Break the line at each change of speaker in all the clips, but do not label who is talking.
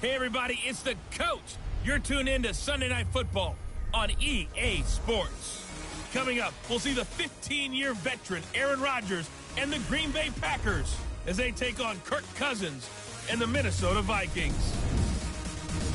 Hey everybody, it's the coach. You're tuned in to Sunday Night Football on EA Sports. Coming up, we'll see the 15-year veteran Aaron Rodgers and the Green Bay Packers as they take on Kirk Cousins and the Minnesota Vikings.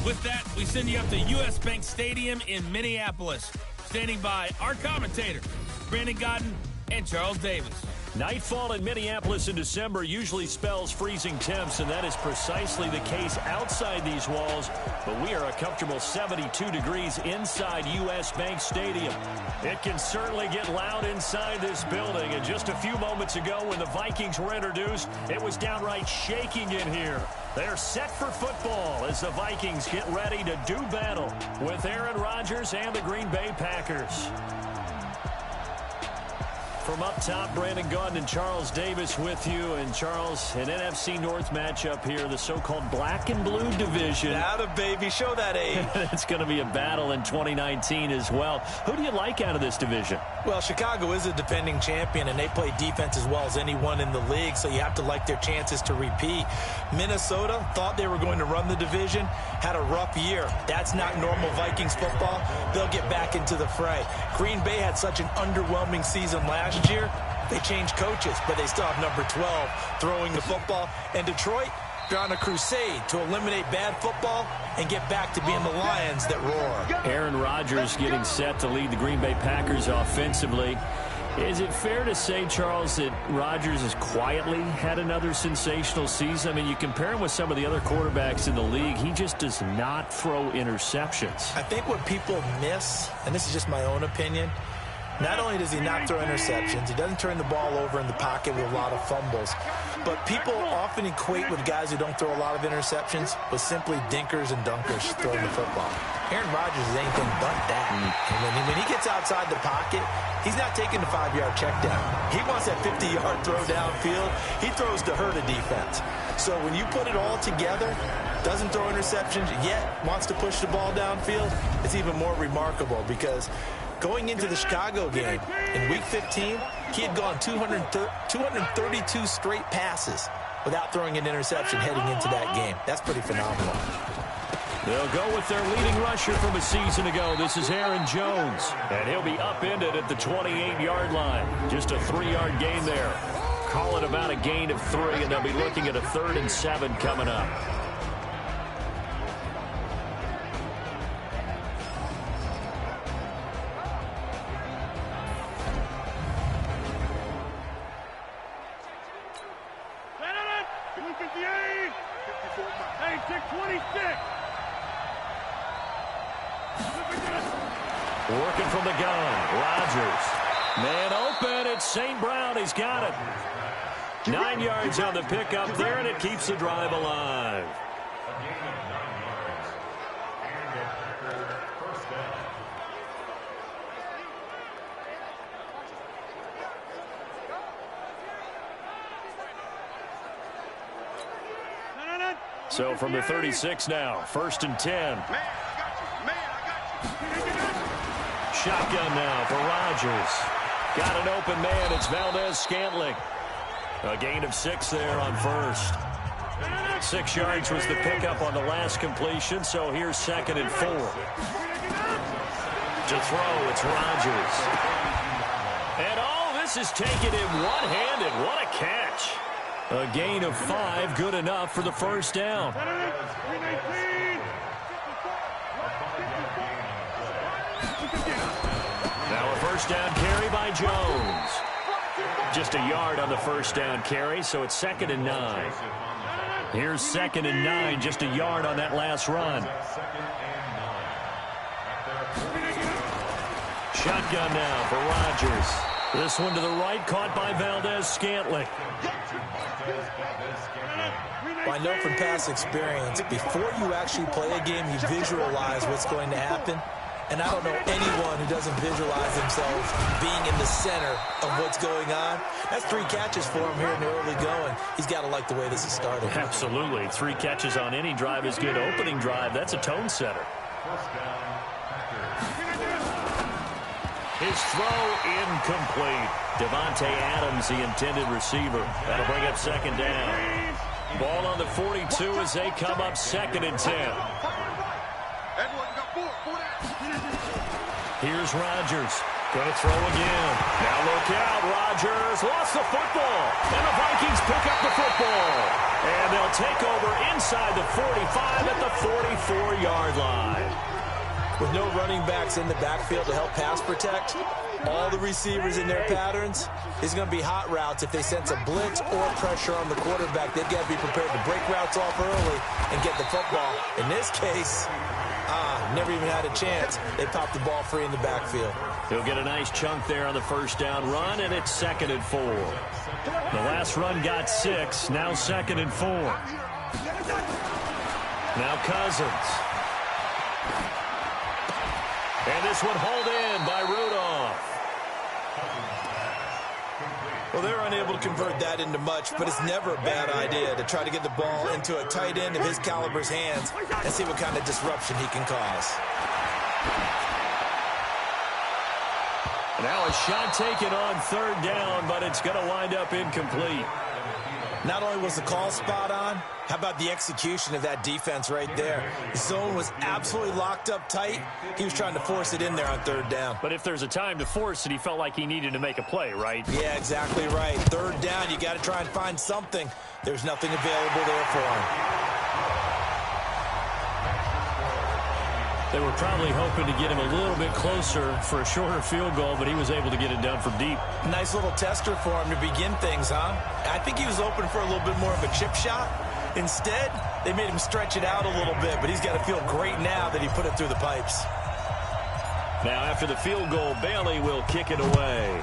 With that, we send you up to US Bank Stadium in Minneapolis. Standing by our commentators, Brandon Godden and Charles Davis.
Nightfall in Minneapolis in December usually spells freezing temps, and that is precisely the case outside these walls. But we are a comfortable 72 degrees inside US Bank Stadium. It can certainly get loud inside this building. And just a few moments ago when the Vikings were introduced, it was downright shaking in here. They're set for football as the Vikings get ready to do battle with Aaron Rodgers and the Green Bay Packers. From up top, Brandon Gaudin and Charles Davis with you. And Charles, an NFC North matchup here, the so-called black and blue division.
Atta baby, show that age.
It's going to be a battle in 2019 as well. Who do you like out of this division?
Well, Chicago is a defending champion, and they play defense as well as anyone in the league, so you have to like their chances to repeat. Minnesota thought they were going to run the division, had a rough year. That's not normal Vikings football. They'll get back into the fray. Green Bay had such an underwhelming season last year. They changed coaches, but they still have number 12 throwing the football. And Detroit, they're on a crusade to eliminate bad football and get back to being the Lions that roar.
Aaron Rodgers getting set to lead the Green Bay Packers offensively. Is it fair to say, Charles, that Rodgers has quietly had another sensational season? I mean, you compare him with some of the other quarterbacks in the league, he just does not throw interceptions.
I think what people miss, and this is just my own opinion, not only does he not throw interceptions, he doesn't turn the ball over in the pocket with a lot of fumbles, but people often equate with guys who don't throw a lot of interceptions with simply dinkers and dunkers throwing the football. Aaron Rodgers is anything but that. And when he gets outside the pocket, he's not taking the 5-yard check down. He wants that 50-yard throw downfield. He throws to hurt a defense. So when you put it all together, doesn't throw interceptions, yet wants to push the ball downfield, it's even more remarkable because going into the Chicago game in Week 15, he had gone 232 straight passes without throwing an interception heading into that game. That's pretty phenomenal.
They'll go with their leading rusher from a season ago. This is Aaron Jones, and he'll be upended at the 28-yard line. Just a 3-yard gain there. Call it about a gain of 3, and they'll be looking at a 3rd and 7 coming up. Working from the gun, Rodgers. Man open, it's St. Brown, he's got it. 9 yards on the pickup there, and it keeps the drive alive. So from the 36 now, 1st and 10. Shotgun now for Rodgers. Got an open man. It's Valdez-Scantling. A gain of 6 there on 1st. 6 yards was the pickup on the last completion, so here's 2nd and 4. To throw, it's Rodgers. And oh, this is taken in one-handed. What a catch. A gain of 5, good enough for the 1st down. Now a 1st down carry by Jones. Just a yard on the 1st down carry, so it's 2nd and 9. Here's 2nd and 9, just a yard on that last run. Shotgun now for Rodgers. This one to the right, caught by Valdez-Scantling.
Well, I know from past experience, before you actually play a game, you visualize what's going to happen. And I don't know anyone who doesn't visualize themselves being in the center of what's going on. That's 3 catches for him here in the early going. He's got to like the way this is starting.
Absolutely. 3 catches on any drive is good. Opening drive, that's a tone setter. His throw incomplete. Devontae Adams, the intended receiver. That'll bring up 2nd down. Ball on the 42 as they come up 2nd and 10. Here's Rodgers. Going to throw again. Now look out. Rodgers lost the football. And the Vikings pick up the football. And they'll take over inside the 45 at the 44-yard line.
With no running backs in the backfield to help pass protect, all the receivers in their patterns, is going to be hot routes if they sense a blitz or pressure on the quarterback. They've got to be prepared to break routes off early and get the football. In this case, never even had a chance. They popped the ball free in the backfield.
He'll get a nice chunk there on the first down run, and it's 2nd and 4. The last run got 6, now 2nd and 4. Now Cousins. And this one hauled in by Rudolph.
Well, they're unable to convert that into much, but it's never a bad idea to try to get the ball into a tight end of his caliber's hands and see what kind of disruption he can cause.
Now a shot taken on 3rd down, but it's going to wind up incomplete.
Not only was the call spot on, how about the execution of that defense right there? The zone was absolutely locked up tight. He was trying to force it in there on 3rd down.
But if there's a time to force it, he felt like he needed to make a play, right?
Yeah, exactly right. 3rd down, you got to try and find something. There's nothing available there for him.
They were probably hoping to get him a little bit closer for a shorter field goal, but he was able to get it done from deep.
Nice little tester for him to begin things, huh? I think he was open for a little bit more of a chip shot. Instead, they made him stretch it out a little bit, but he's got to feel great now that he put it through the pipes.
Now, after the field goal, Bailey will kick it away.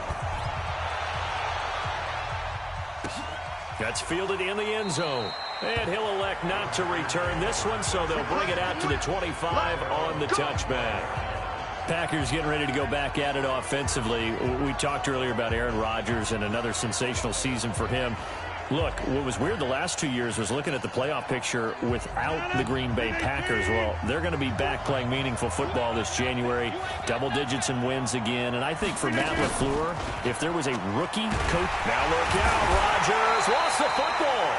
That's fielded in the end zone. And he'll elect not to return this one, so they'll bring it out to the 25 on the touchback. Packers getting ready to go back at it offensively. We talked earlier about Aaron Rodgers and another sensational season for him. Look, what was weird the last 2 years was looking at the playoff picture without the Green Bay Packers. Well, they're going to be back playing meaningful football this January. Double digits in wins again. And I think for Matt LaFleur, if there was a rookie coach... Now look out, Rodgers lost the football.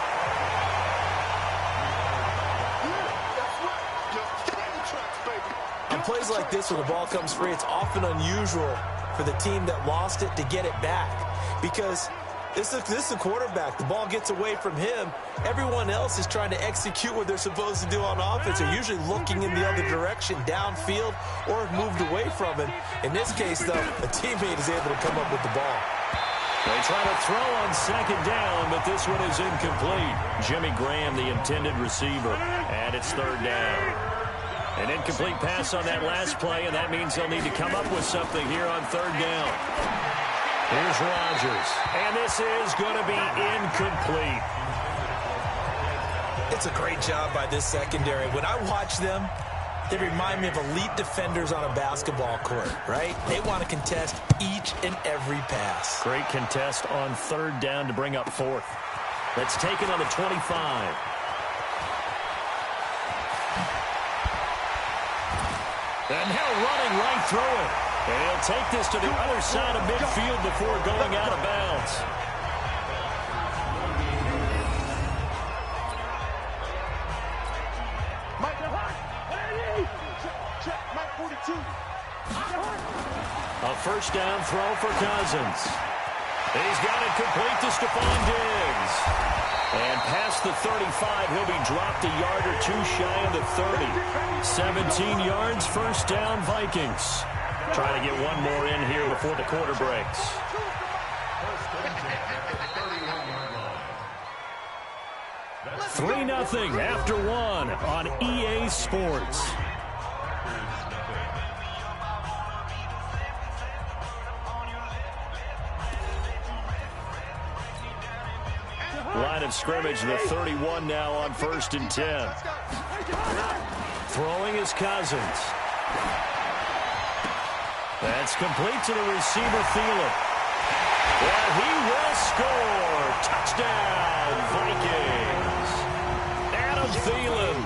On plays like this, when the ball comes free, it's often unusual for the team that lost it to get it back. Because this is a quarterback. The ball gets away from him. Everyone else is trying to execute what they're supposed to do on offense. They're usually looking in the other direction, downfield, or have moved away from him. In this case, though, a teammate is able to come up with the ball.
They try to throw on 2nd down, but this one is incomplete. Jimmy Graham, the intended receiver, and it's 3rd down. An incomplete pass on that last play, and that means they'll need to come up with something here on 3rd down. Here's Rodgers, and this is going to be incomplete.
It's a great job by this secondary. When I watch them, they remind me of elite defenders on a basketball court, right? They want to contest each and every pass.
Great contest on 3rd down to bring up 4th. Let's take it on the 25. And now running right through it. And he'll take this to the other side of midfield before going out of bounds. A 1st down throw for Cousins. He's got it complete to Stephon Diggs. And past the 35, he'll be dropped a yard or two shy of the 30. 17 yards, 1st down, Vikings. Trying to get one more in here before the quarter breaks. Three 0 after one on EA Sports. Line of scrimmage, the 31 now on 1st and 10. Throwing is Cousins. That's complete to the receiver, Thielen. And he will score. Touchdown, Vikings. Adam Thielen,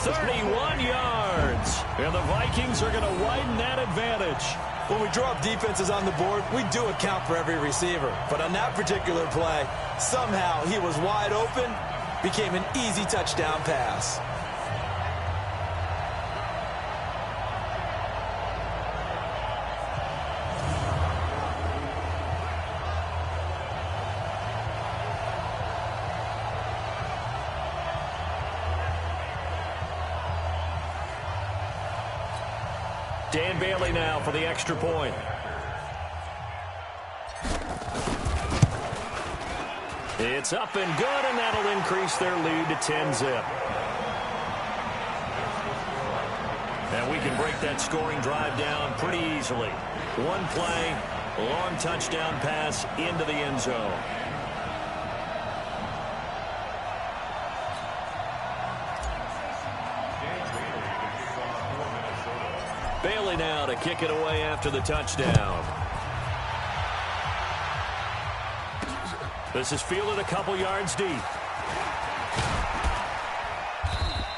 31 yards. And the Vikings are going to widen that advantage.
When we draw up defenses on the board, we do account for every receiver. But on that particular play, somehow he was wide open, became an easy touchdown pass.
Dan Bailey now for the extra point. It's up and good, and that'll increase their lead to 10-zip. And we can break that scoring drive down pretty easily. One play, long touchdown pass into the end zone. Bailey now to kick it away after the touchdown. This is fielded a couple yards deep.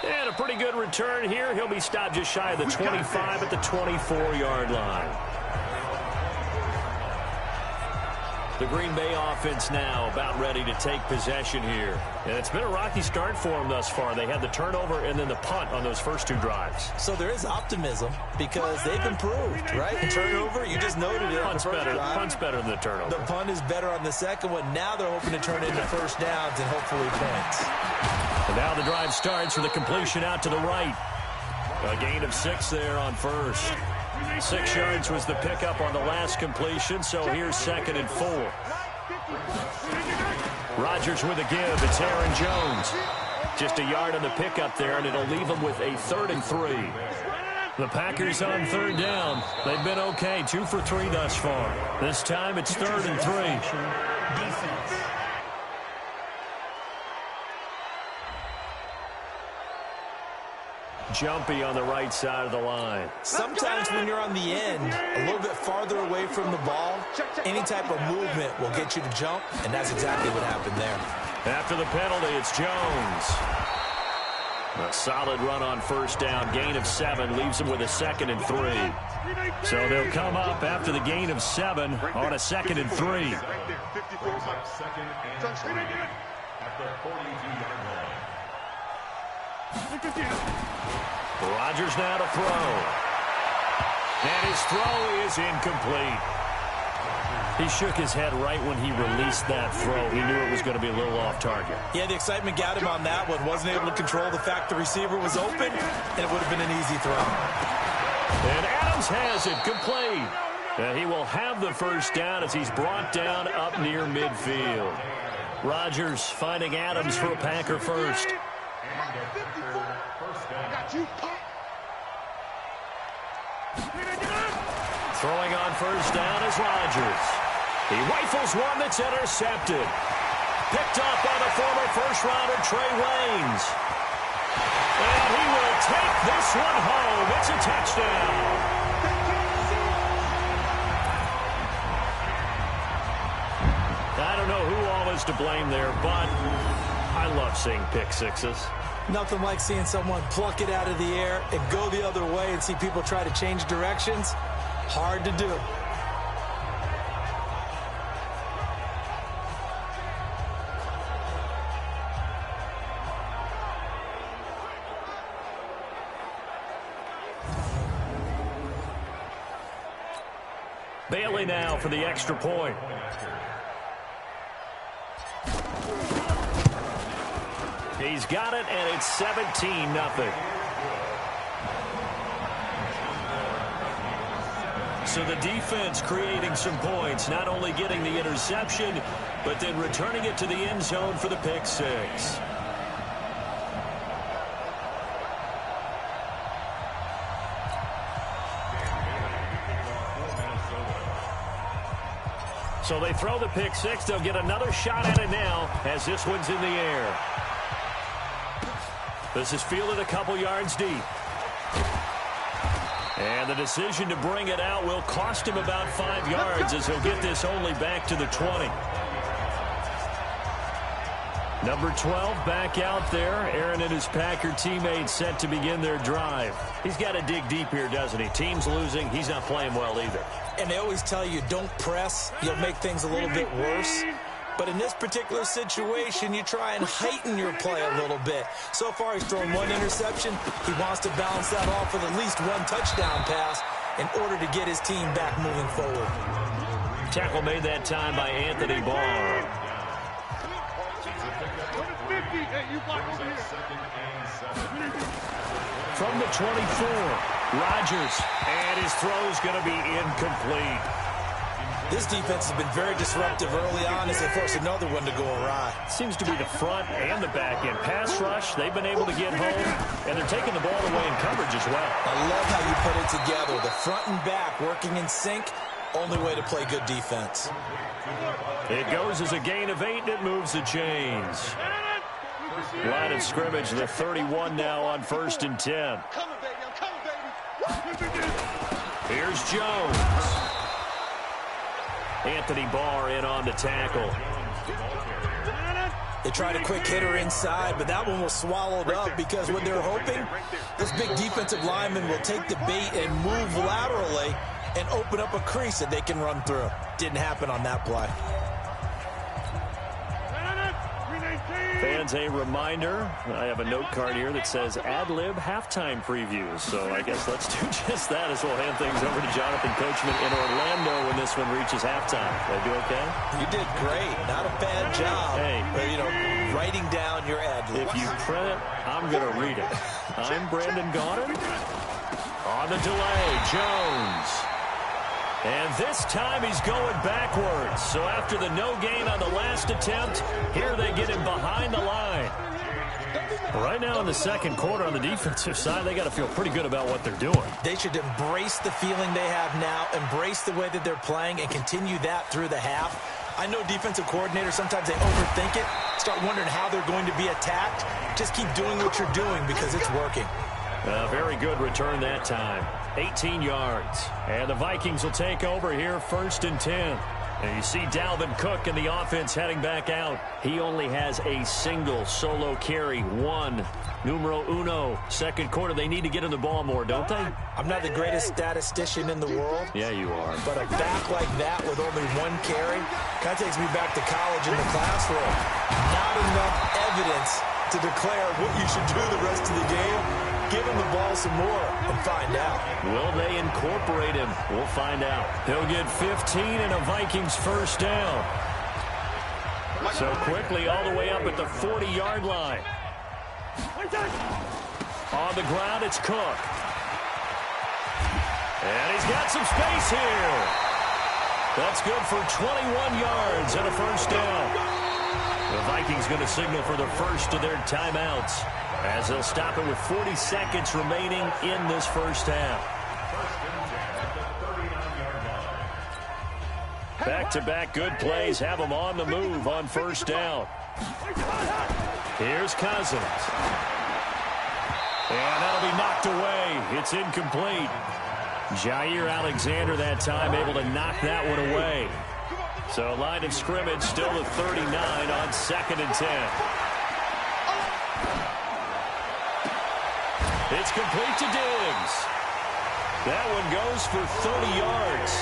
And a pretty good return here. He'll be stopped just shy of the 25 at the 24-yard line. The Green Bay offense now about ready to take possession here. And it's been a rocky start for them thus far. They had the turnover and then the punt on those first two drives.
So there is optimism because they've improved, right? The turnover, you just noted it on the first drive.
Punt's better than the turnover.
The punt is better on the second one. Now they're hoping to turn into first downs and hopefully points.
And now the drive starts with a completion out to the right. A gain of 6 there on first. 6 yards was the pickup on the last completion, so here's 2nd and 4. Rodgers with a give. It's Aaron Jones. Just a yard on the pickup there, and it'll leave them with a 3rd and 3. The Packers on 3rd down. They've been okay, 2 for 3 thus far. This time it's 3rd and 3.
Defense.
Jumpy on the right side of the line.
Sometimes when you're on the end, a little bit farther away from the ball, any type of movement will get you to jump, and that's exactly what happened there.
After the penalty, it's Jones. A solid run on first down. Gain of 7 leaves them with a 2nd and 3. So they'll come up after the gain of 7 on a 2nd and 3. Rodgers now to throw. And his throw is incomplete. He shook his head right when he released that throw. He knew it was going to be a little off target.
Yeah, the excitement got him on that one. Wasn't able to control the fact the receiver was open, and it would have been an easy throw.
And Adams has it complete. He will have the first down as he's brought down up near midfield. Rodgers finding Adams for a Packer first. Throwing on first down is Rodgers. He rifles one that's intercepted. Picked up by the former first-rounder Trey Waynes. And he will take this one home. It's a touchdown. I don't know who all is to blame there, but I love seeing pick sixes.
Nothing like seeing someone pluck it out of the air and go the other way and see people try to change directions. Hard to do.
Bailey now for the extra point. He's got it, and it's 17-0. So the defense creating some points, not only getting the interception, but then returning it to the end zone for the pick six. So they throw the pick six. They'll get another shot at it now as this one's in the air. This is fielded a couple yards deep. And the decision to bring it out will cost him about 5 yards as he'll get this only back to the 20. Number 12 back out there. Aaron and his Packer teammates set to begin their drive. He's got to dig deep here, doesn't he? Team's losing. He's not playing well either.
And they always tell you, don't press. You'll make things a little bit worse. But in this particular situation, you try and heighten your play a little bit. So far, he's thrown one interception. He wants to balance that off with at least one touchdown pass in order to get his team back moving forward.
Tackle made that time by Anthony Barr. From the 24, Rodgers, and his throw's going to be incomplete.
This defense has been very disruptive early on as they force another one to go awry.
Seems to be the front and the back end. Pass rush, they've been able to get home, and they're taking the ball away in coverage as well.
I love how you put it together. The front and back working in sync, only way to play good defense.
It goes as a gain of 8, and it moves the chains. Line of scrimmage, the 31 now on 1st and 10. Here's Jones. Anthony Barr in on the tackle.
They tried a quick hitter inside, but that one was swallowed up because what they're hoping, this big defensive lineman will take the bait and move laterally and open up a crease that they can run through. Didn't happen on that play.
Fans, a reminder, I have a note card here that says ad-lib halftime previews. So I guess let's do just that as we'll hand things over to Jonathan Coachman in Orlando when this one reaches halftime. Did I do okay?
You did great. Not a bad job.
Hey.
But, you know, writing down your ad-lib.
If you print it, I'm going to read it. I'm Brandon Gaudin. On the delay, Jones. And this time he's going backwards. So after the no gain on the last attempt, here they get him behind the line. Right now in the second quarter on the defensive side, they got to feel pretty good about what they're doing.
They should embrace the feeling they have now, embrace the way that they're playing, and continue that through the half. I know defensive coordinators, sometimes they overthink it, start wondering how they're going to be attacked. Just keep doing what you're doing because it's working.
A very good return that time. 18 yards. And the Vikings will take over here 1st and 10. And you see Dalvin Cook in the offense heading back out. He only has a single solo carry. One. Numero uno. Second quarter, they need to get him the ball more, don't they?
I'm not the greatest statistician in the world.
Yeah, you are.
But a back like that with only one carry kind of takes me back to college in the classroom. Not enough evidence to declare what you should do the rest of the game. Give him the ball some more and find out.
Will they incorporate him? We'll find out. He'll get 15 and a Vikings first down. So quickly all the way up at the 40-yard line. On the ground, it's Cook. And he's got some space here. That's good for 21 yards and a first down. The Vikings going to signal for the first of their timeouts, as they'll stop it with 40 seconds remaining in this first half. Back-to-back good plays have them on the move on first down. Here's Cousins. And that'll be knocked away. It's incomplete. Jair Alexander that time able to knock that one away. So line of scrimmage still at 39 on 2nd and 10. It's complete to Diggs. That one goes for 30 yards.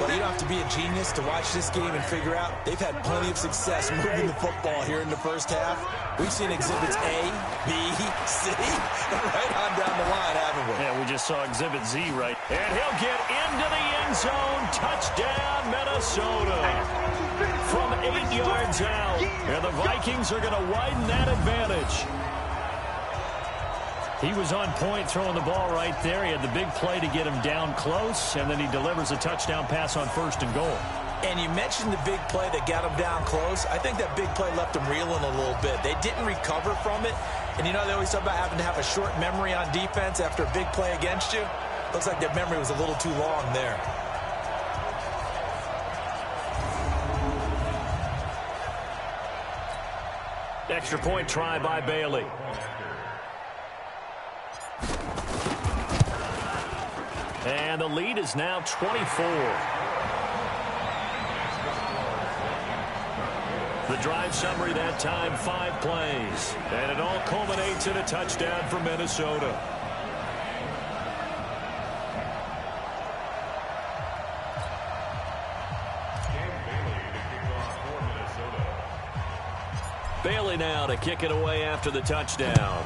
Well, you don't have to be a genius to watch this game and figure out they've had plenty of success moving the football here in the first half. We've seen exhibits A, B, C, and right on down the line, haven't we?
Yeah, we just saw exhibit Z right. And he'll get into the end zone. Touchdown, Minnesota. From 8 yards out. And the Vikings are going to widen that advantage. He was on point throwing the ball right there. He had the big play to get him down close, and then he delivers a touchdown pass on 1st and goal.
And you mentioned the big play that got him down close. I think that big play left him reeling a little bit. They didn't recover from it. And, you know, they always talk about having to have a short memory on defense after a big play against you. Looks like their memory was a little too long there.
Extra point try by Bailey. And the lead is now 24. The drive summary that time, 5 plays. And it all culminates in a touchdown for Minnesota. Bailey now to kick it away after the touchdown.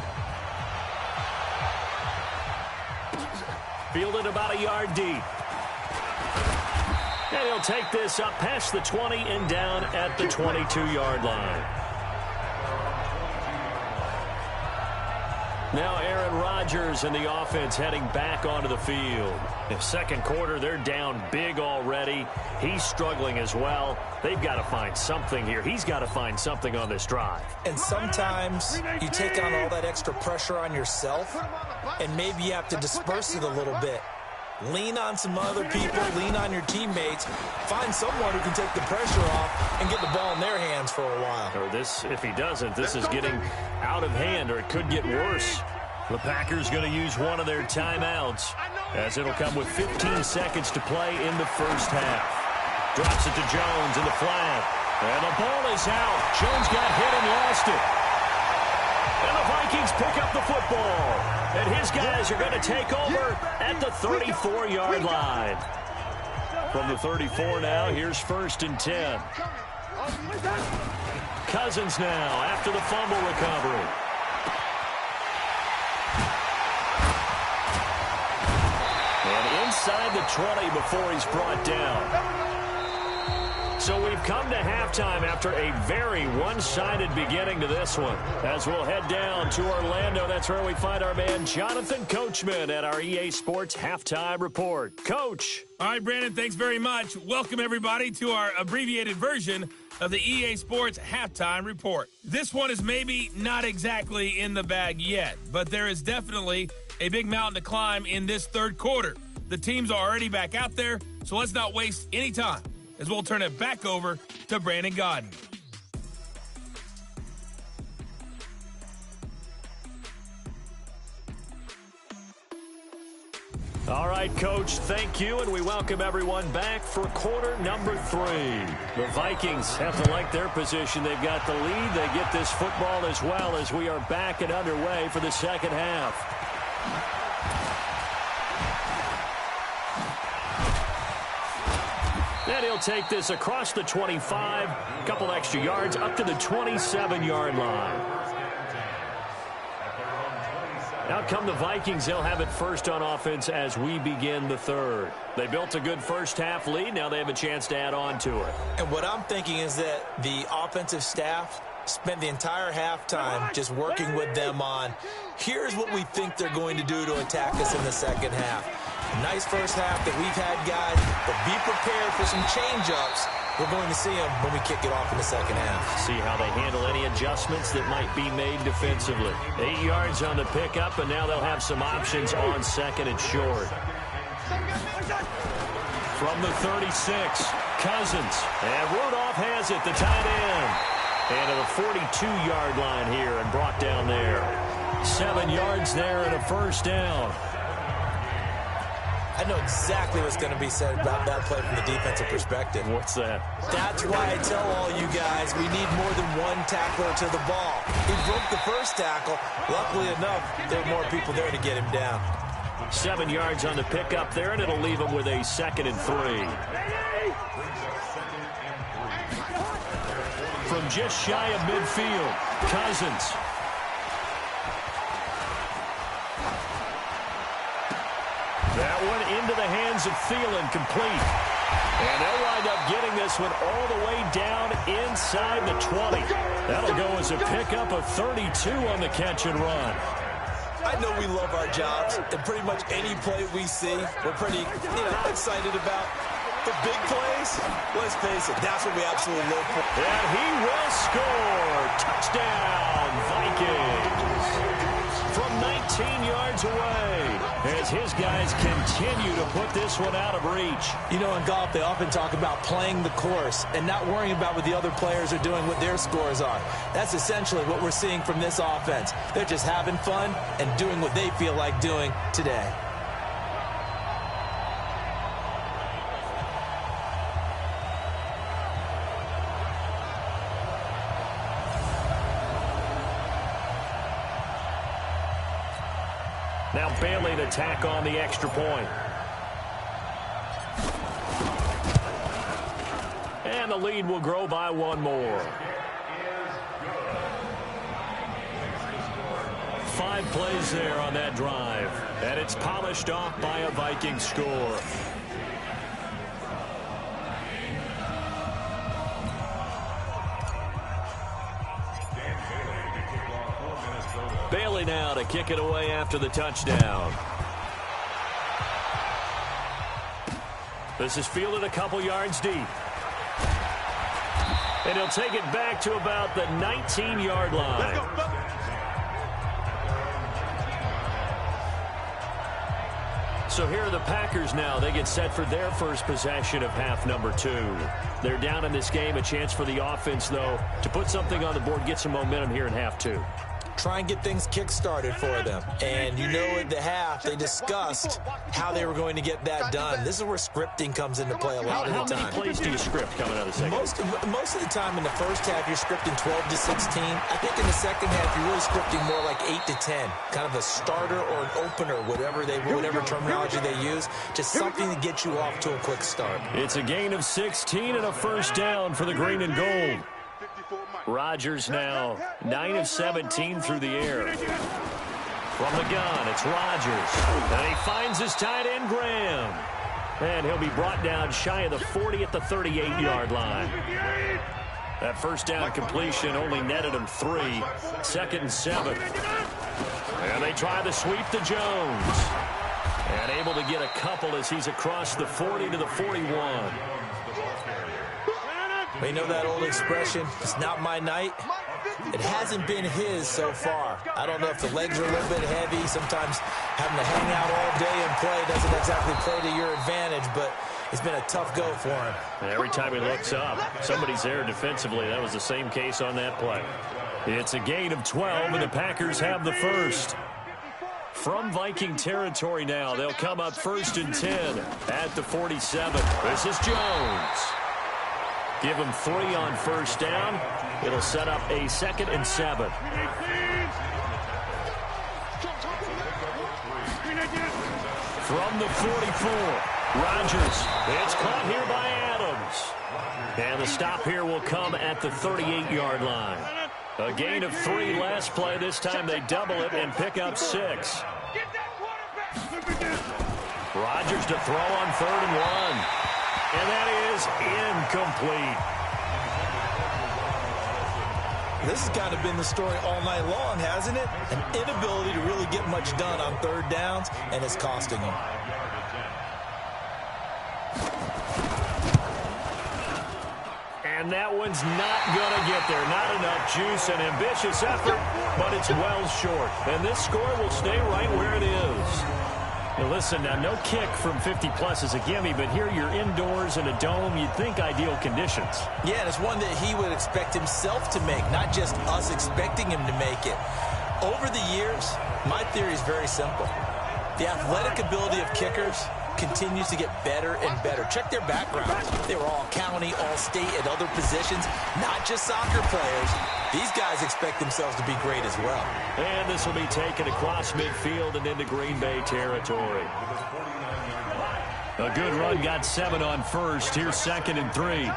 Fielded about a yard deep. And he'll take this up past the 20 and down at the 22-yard line. Now Aaron Rodgers and the offense heading back onto the field. In second quarter, they're down big already. He's struggling as well. They've got to find something here. He's got to find something on this drive.
And sometimes you take on all that extra pressure on yourself, and maybe you have to disperse it a little bit. Lean on some other people, lean on your teammates, find someone who can take the pressure off and get the ball in their hands for a while.
Or this, if he doesn't, this is getting out of hand, or it could get worse. The Packers going to use one of their timeouts, as it'll come with 15 seconds to play in the first half. Drops it to Jones in the flat, and the ball is out. Jones got hit and lost it. And the Vikings pick up the football. And his guys are going to take over at the 34-yard line. From the 34 now, here's 1st and 10. Cousins now after the fumble recovery. And inside the 20 before he's brought down. So we've come to halftime after a very one-sided beginning to this one. As we'll head down to Orlando, that's where we find our man Jonathan Coachman at our EA Sports Halftime Report. Coach.
All right, Brandon, thanks very much. Welcome, everybody, to our abbreviated version of the EA Sports Halftime Report. This one is maybe not exactly in the bag yet, but there is definitely a big mountain to climb in this third quarter. The teams are already back out there, so let's not waste any time, as we'll turn it back over to Brandon Godden.
All right, Coach, thank you, and we welcome everyone back for quarter number 3. The Vikings have to like their position. They've got the lead. They get this football as well as we are back and underway for the second half. And he'll take this across the 25, a couple extra yards up to the 27-yard line. Out come the Vikings. They'll have it first on offense as we begin the third. They built a good first half lead. Now they have a chance to add on to it.
And what I'm thinking is that the offensive staff spent the entire halftime just working with them on, here's what we think they're going to do to attack us in the second half. Nice first half that we've had, guys, but be prepared for some change-ups. We're going to see them when we kick it off in the second half.
See how they handle any adjustments that might be made defensively. 8 yards on the pickup, and now they'll have some options on second and short. From the 36, Cousins. And Rudolph has it, the tight end. And to the 42-yard line here and brought down there. 7 yards there and a first down.
I know exactly what's going to be said about that play from the defensive perspective.
What's that?
That's why I tell all you guys we need more than one tackler to the ball. He broke the first tackle. Luckily enough, there were more people there to get him down.
7 yards on the pickup there, and it'll leave him with a 2nd and 3. From just shy of midfield, Cousins. That one into the hands of Thielen, complete. And they'll wind up getting this one all the way down inside the 20. That'll go as a pickup of 32 on the catch and run.
I know we love our jobs, and pretty much any play we see, we're pretty, excited about. The big plays, let's face it, that's what we absolutely live for.
And he will score. Touchdown, Vikings. From 19 yards away, as his guys continue to put this one out of reach.
In golf, they often talk about playing the course and not worrying about what the other players are doing, what their scores are. That's essentially what we're seeing from this offense. They're just having fun and doing what they feel like doing today.
Now Bailey to tack on the extra point. And the lead will grow by one more. 5 plays there on that drive. And it's polished off by a Viking score. Bailey now to kick it away after the touchdown. This is fielded a couple yards deep. And he'll take it back to about the 19-yard line. So here are the Packers now. They get set for their first possession of half number 2. They're down in this game. A chance for the offense, though, to put something on the board, get some momentum here in half 2.
Try and get things kick-started for them. And you know at the half, they discussed how they were going to get that done. This is where scripting comes into play a lot of the time.
How many plays do you script coming out of the second?
Most of the time in the first half, you're scripting 12 to 16. I think in the second half, you're really scripting more like 8 to 10. Kind of a starter or an opener, whatever terminology they use. Just something to get you off to a quick start.
It's a gain of 16 and a first down for the green and gold. Rodgers now 9 of 17 through the air. From the gun, it's Rodgers. And he finds his tight end, Graham. And he'll be brought down shy of the 40 at the 38-yard line. That first down completion only netted him 3. 2nd and 7. And they try the sweep to Jones. And able to get a couple as he's across the 40 to the 41.
You know that old expression, it's not my night? It hasn't been his so far. I don't know if the legs are a little bit heavy. Sometimes having to hang out all day and play doesn't exactly play to your advantage, but it's been a tough go for him.
Every time he looks up, somebody's there defensively. That was the same case on that play. It's a gain of 12, and the Packers have the first. From Viking territory now, they'll come up 1st and 10 at the 47. This is Jones. Give him 3 on first down. It'll set up a 2nd and 7. From the 44, Rodgers. It's caught here by Adams. And the stop here will come at the 38-yard line. A gain of 3 last play. This time they double it and pick up 6. Rodgers to throw on 3rd and 1. And that is incomplete.
This has kind of been the story all night long, hasn't it? An inability to really get much done on 3rd downs, and it's costing them.
And that one's not going to get there. Not enough juice. An ambitious effort, but it's well short. And this score will stay right where it is. Now listen, now no kick from 50-plus is a gimme, but here you're indoors in a dome. You'd think ideal conditions.
Yeah, and it's one that he would expect himself to make, not just us expecting him to make it. Over the years, my theory is very simple. The athletic ability of kickers continues to get better and better. Check their backgrounds. They were all county, all state, at other positions, not just soccer players. These guys expect themselves to be great as well.
And this will be taken across midfield and into Green Bay territory. A good run, got 7 on first. Here's 2nd and 3.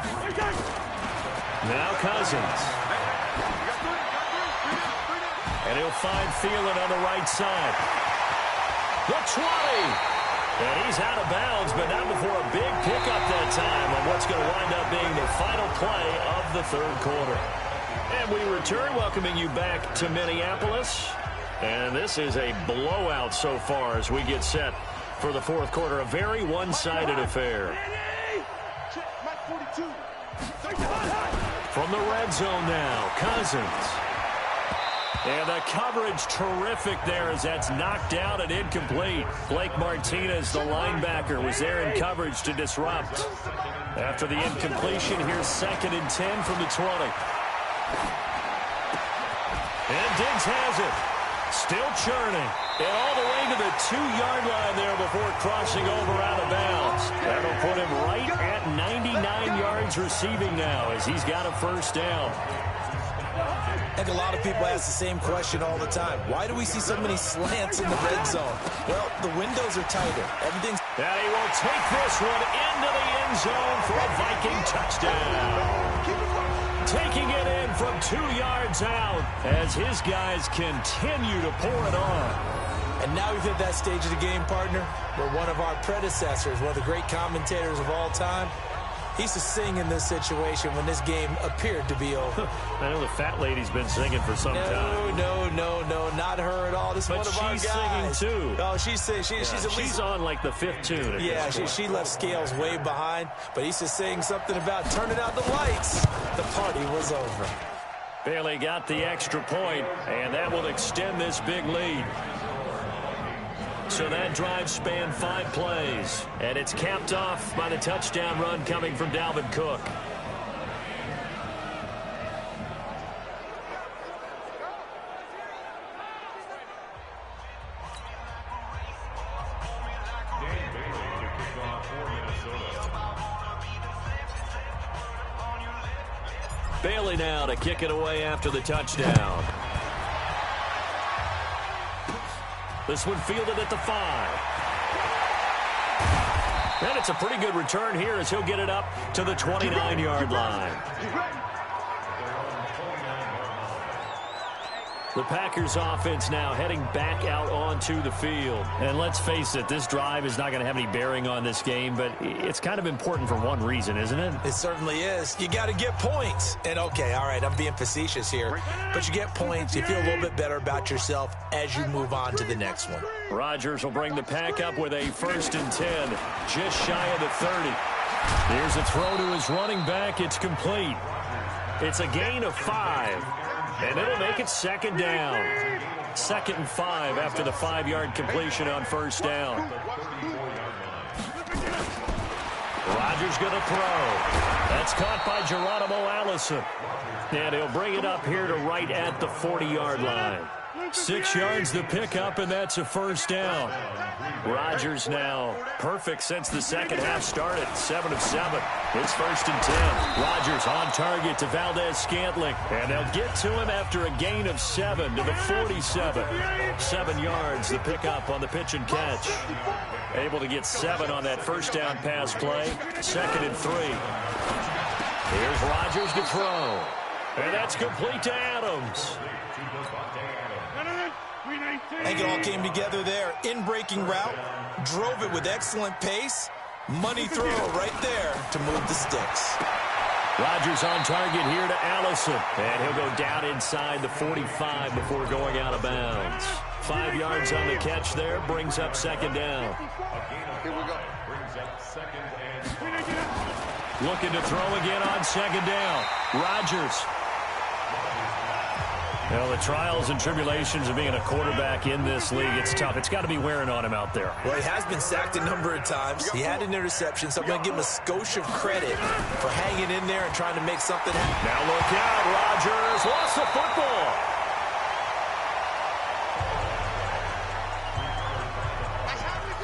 Now Cousins. And he'll find Thielen on the right side. The 20. And he's out of bounds, but not before a big pickup that time on what's going to wind up being the final play of the 3rd quarter. And we return, welcoming you back to Minneapolis. And this is a blowout so far as we get set for the 4th quarter. A very one-sided affair. From the red zone now, Cousins. And the coverage terrific there as that's knocked out and incomplete. Blake Martinez, the linebacker, was there in coverage to disrupt. After the incompletion, here's 2nd and 10 from the 20. And Diggs has it. Still churning. And all the way to the 2-yard line there before crossing over out of bounds. That'll put him right at 99 yards receiving now as he's got a first down.
I think a lot of people ask the same question all the time. Why do we see so many slants in the red zone? Well, the windows are tighter. Everything's...
And he will take this one into the end zone for a Viking touchdown. taking it in from 2 yards out as his guys continue to pour it on.
And now we've hit that stage of the game, partner, where one of our predecessors, one of the great commentators of all time, he used to sing in this situation when this game appeared to be over.
I know the fat lady's been singing for some time.
No, not her at all. This is one of our guys.
But she's singing, too.
Oh, she's singing. She's
on, like, the 5th tune.
Yeah, she left Scales way behind, but he used to sing something about turning out the lights. The party was over.
Bailey got the extra point, and that will extend this big lead. So that drive spanned 5 plays, and it's capped off by the touchdown run coming from Dalvin Cook. Bailey now to kick it away after the touchdown. This one fielded at the 5. And it's a pretty good return here as he'll get it up to the 29-yard line. The Packers offense now heading back out onto the field. And let's face it, this drive is not going to have any bearing on this game, but it's kind of important for one reason, isn't it?
It certainly is. You got to get points. And, okay, all right, I'm being facetious here. But you get points. You feel a little bit better about yourself as you move on to the next one.
Rodgers will bring the Pack up with a 1st and 10, just shy of the 30. Here's a throw to his running back. It's complete. It's a gain of 5. And it'll make it 2nd down. 2nd and 5 after the 5-yard completion on 1st down. Rodgers going to throw. That's caught by Geronimo Allison. And he'll bring it up here to right at the 40-yard line. 6 yards to pick up, and that's a 1st down. Rodgers now perfect since the second half started. 7 of 7. It's 1st and 10. Rodgers on target to Valdez-Scantling. And they'll get to him after a gain of 7 to the 47. 7 yards the pickup on the pitch and catch. Able to get 7 on that 1st down pass play. 2nd and 3. Here's Rodgers to throw. And that's complete to Adams.
I think it all came together there. In-breaking route, drove it with excellent pace. Money throw right there to move the sticks.
Rodgers on target here to Allison. And he'll go down inside the 45 before going out of bounds. 5 yards on the catch there, brings up 2nd down.
Here we go.
Looking to throw again on 2nd down. Rodgers. Well, the trials and tribulations of being a quarterback in this league, it's tough. It's got to be wearing on him out there.
Well, he has been sacked a number of times. He had an interception, so I'm going to give him a skosh of credit for hanging in there and trying to make something happen.
Now look out, Rodgers lost the football.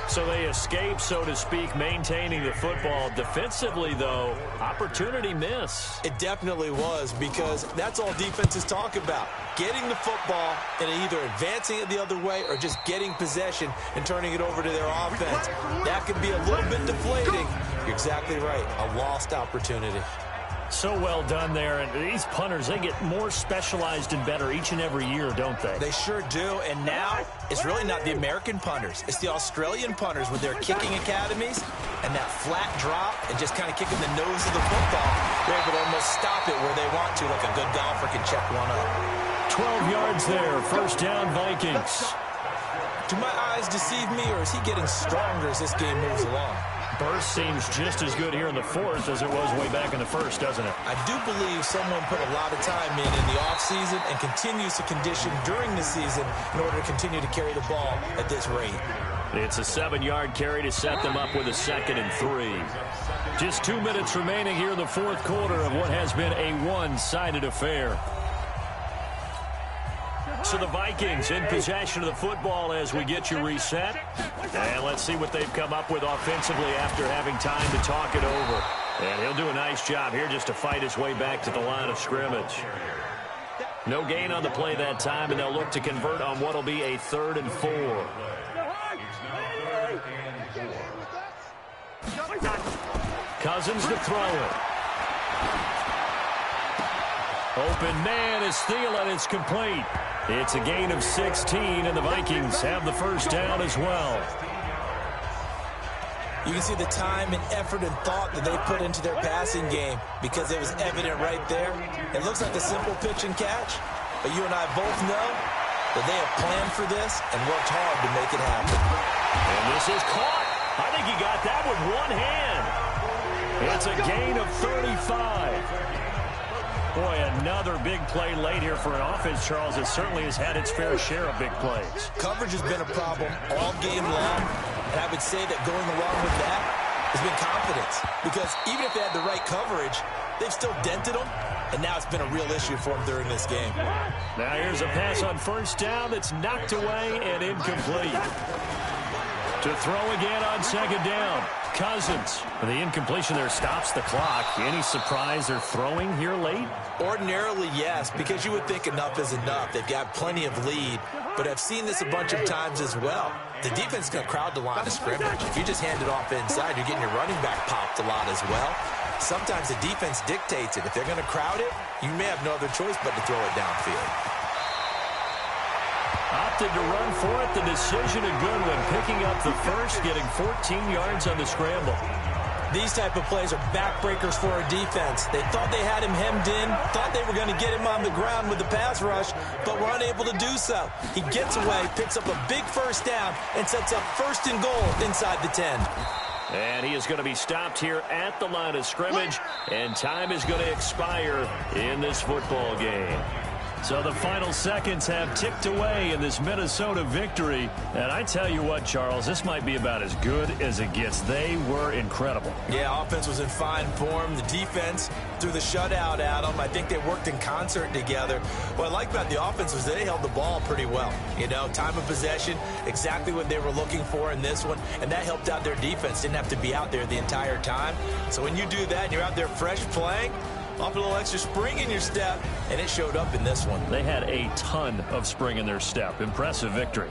So they escape, so to speak, maintaining the football. Defensively, though, opportunity miss.
It definitely was, because that's all defenses talk about. Getting the football and either advancing it the other way or just getting possession and turning it over to their offense. That can be a little bit deflating. You're exactly right. A lost opportunity.
So well done there. And these punters, they get more specialized and better each and every year, don't they?
They sure do. And now it's really not the American punters. It's the Australian punters with their kicking academies and that flat drop and just kind of kicking the nose of the football. They're able to almost stop it where they want to, like a good golfer can check one up.
12 yards there. 1st down, Vikings.
Do my eyes deceive me, or is he getting stronger as this game moves along?
Burst seems just as good here in the 4th as it was way back in the 1st, doesn't it?
I do believe someone put a lot of time in the offseason and continues to condition during the season in order to continue to carry the ball at this rate.
It's a 7-yard carry to set them up with a 2nd and 3. Just 2 minutes remaining here in the 4th quarter of what has been a one-sided affair. So the Vikings in possession of the football as we get you reset. And let's see what they've come up with offensively after having time to talk it over. And he'll do a nice job here just to fight his way back to the line of scrimmage. No gain on the play that time, and they'll look to convert on what will be a 3rd and 4. Cousins to throw it. Open man is Thielen. It's complete. It's a gain of 16, and the Vikings have the first down as well.
You can see the time and effort and thought that they put into their passing game because it was evident right there. It looks like a simple pitch and catch, but you and I both know that they have planned for this and worked hard to make it happen.
And this is caught. I think he got that with one hand. It's a gain of 35. Boy, another big play late here for an offense, Charles. It certainly has had its fair share of big plays.
Coverage has been a problem all game long, and I would say that going along with that has been confidence. Because even if they had the right coverage, they've still dented them, and now it's been a real issue for them during this game.
Now here's a pass on first down that's knocked away and incomplete. To throw again on second down. Cousins. The incompletion there stops the clock. Any surprise they're throwing here late?
Ordinarily, yes, because you would think enough is enough. They've got plenty of lead, but I've seen this a bunch of times as well. The defense is going to crowd the line of scrimmage. If you just hand it off inside, you're getting your running back popped a lot as well. Sometimes the defense dictates it. If they're going to crowd it, you may have no other choice but to throw it downfield.
Opted to run for it. The decision a good one. Picking up the first, getting 14 yards on the scramble.
These type of plays are backbreakers for a defense. They thought they had him hemmed in, thought they were going to get him on the ground with the pass rush, but were unable to do so. He gets away, picks up a big first down, and sets up first and goal inside the 10.
And he is going to be stopped here at the line of scrimmage, and time is going to expire in this football game. So the final seconds have ticked away in this Minnesota victory. And I tell you what, Charles, this might be about as good as it gets. They were incredible.
Yeah, offense was in fine form. The defense threw the shutout at them. I think they worked in concert together. What I like about the offense was they held the ball pretty well. You know, time of possession, exactly what they were looking for in this one. And that helped out their defense. Didn't have to be out there the entire time. So when you do that and you're out there fresh playing, off a little extra spring in your step, and it showed up in this one.
They had a ton of spring in their step. Impressive victory.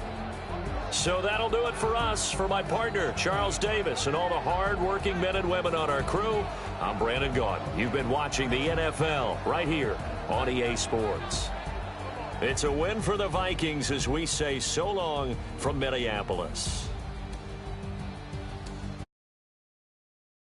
So that'll do it for us. For my partner, Charles Davis, and all the hard-working men and women on our crew, I'm Brandon Gaudin. You've been watching the NFL right here on EA Sports. It's a win for the Vikings as we say so long from Minneapolis.